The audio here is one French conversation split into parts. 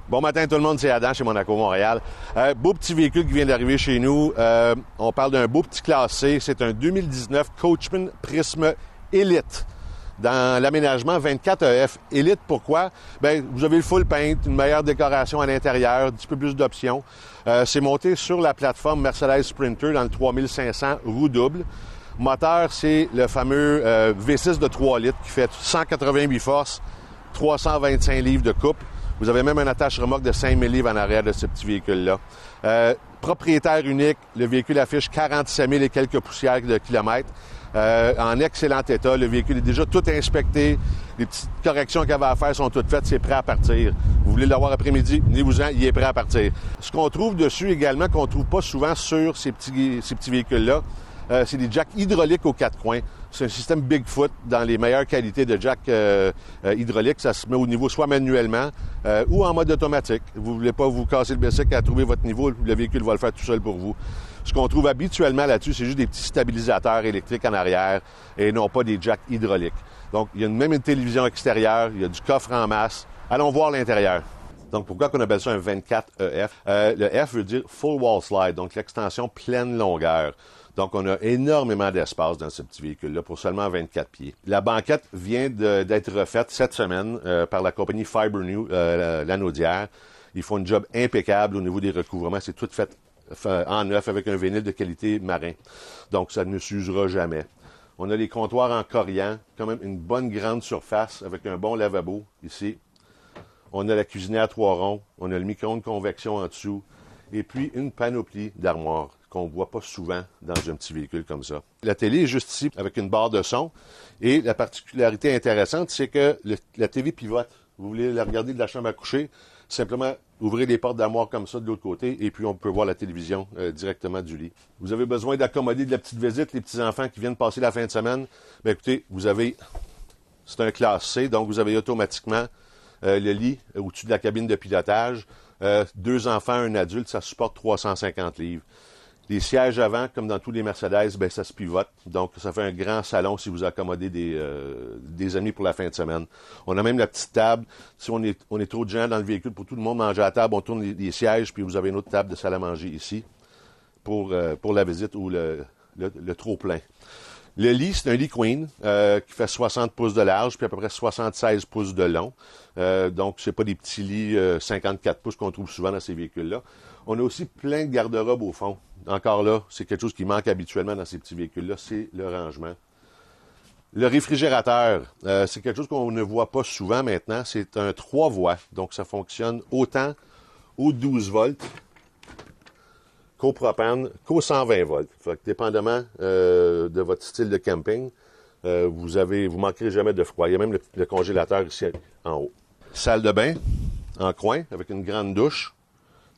Bon matin tout le monde, c'est Adam chez Monaco Montréal. Beau petit véhicule qui vient d'arriver chez nous. On parle d'un beau petit classé. C'est un 2019 Coachmen Prism Elite. Dans l'aménagement 24EF. Elite, pourquoi? Bien, vous avez le full paint, une meilleure décoration à l'intérieur, un petit peu plus d'options. C'est monté sur la plateforme Mercedes Sprinter dans le 3500 roue double. Moteur, c'est le fameux V6 de 3 litres qui fait 188 forces, 325 livres de coupe. Vous avez même un attache-remorque de 5000 livres en arrière de ce petit véhicule-là. Propriétaire unique, le véhicule affiche 47 000 et quelques poussières de kilomètres. En excellent état, le véhicule est déjà tout inspecté. Les petites corrections qu'il y avait à faire sont toutes faites, c'est prêt à partir. Vous voulez l'avoir après-midi, venez-vous-en, il est prêt à partir. Ce qu'on trouve dessus également, qu'on ne trouve pas souvent sur ces petits véhicules-là, c'est des jacks hydrauliques aux quatre coins. C'est un système Bigfoot dans les meilleures qualités de jack hydraulique. Ça se met au niveau soit manuellement ou en mode automatique. Vous ne voulez pas vous casser le bicycle à trouver votre niveau, le véhicule va le faire tout seul pour vous. Ce qu'on trouve habituellement là-dessus, c'est juste des petits stabilisateurs électriques en arrière et non pas des jacks hydrauliques. Donc, il y a même une télévision extérieure, il y a du coffre en masse. Allons voir l'intérieur. Donc, pourquoi on appelle ça un 24EF? Le F veut dire Full Wall Slide, donc l'extension pleine longueur. Donc, on a énormément d'espace dans ce petit véhicule-là pour seulement 24 pieds. La banquette vient d'être refaite cette semaine par la compagnie Fiber New, Lanaudière. Ils font un job impeccable au niveau des recouvrements. C'est tout fait en neuf avec un vinyle de qualité marin. Donc, ça ne s'usera jamais. On a les comptoirs en corian, quand même une bonne grande surface avec un bon lavabo ici. On a la cuisinière 3 ronds. On a le micro-ondes convection en dessous. Et puis, une panoplie d'armoires qu'on ne voit pas souvent dans un petit véhicule comme ça. La télé est juste ici avec une barre de son. Et la particularité intéressante, c'est que la TV pivote. Vous voulez la regarder de la chambre à coucher, simplement ouvrez les portes d'armoire comme ça de l'autre côté et puis on peut voir la télévision directement du lit. Vous avez besoin d'accommoder de la petite visite, les petits-enfants qui viennent passer la fin de semaine. Bien écoutez, c'est un classe C, donc vous avez automatiquement le lit au-dessus de la cabine de pilotage. 2 enfants, un adulte, ça supporte 350 livres. Les sièges avant, comme dans tous les Mercedes, bien, ça se pivote. Donc, ça fait un grand salon si vous accommodez des amis pour la fin de semaine. On a même la petite table. Si on est trop de gens dans le véhicule pour tout le monde manger à la table, on tourne les sièges, puis vous avez une autre table de salle à manger ici pour la visite ou le trop-plein. Le lit, c'est un lit queen qui fait 60 pouces de large puis à peu près 76 pouces de long. Donc, c'est pas des petits lits 54 pouces qu'on trouve souvent dans ces véhicules-là. On a aussi plein de garde-robes au fond. Encore là, c'est quelque chose qui manque habituellement dans ces petits véhicules-là, c'est le rangement. Le réfrigérateur, c'est quelque chose qu'on ne voit pas souvent maintenant. C'est un 3 voies, donc ça fonctionne autant au 12 volts qu'au propane, qu'au 120 volts. Fait que dépendamment de votre style de camping, vous manquerez jamais de froid. Il y a même le congélateur ici en haut. Salle de bain en coin avec une grande douche,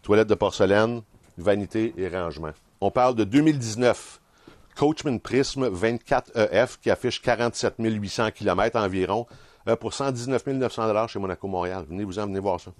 toilette de porcelaine, vanité et rangement. On parle de 2019 Coachmen Prism 24EF qui affiche 47 800 km environ pour 119 900 $ chez Monaco Montréal. Venez voir ça.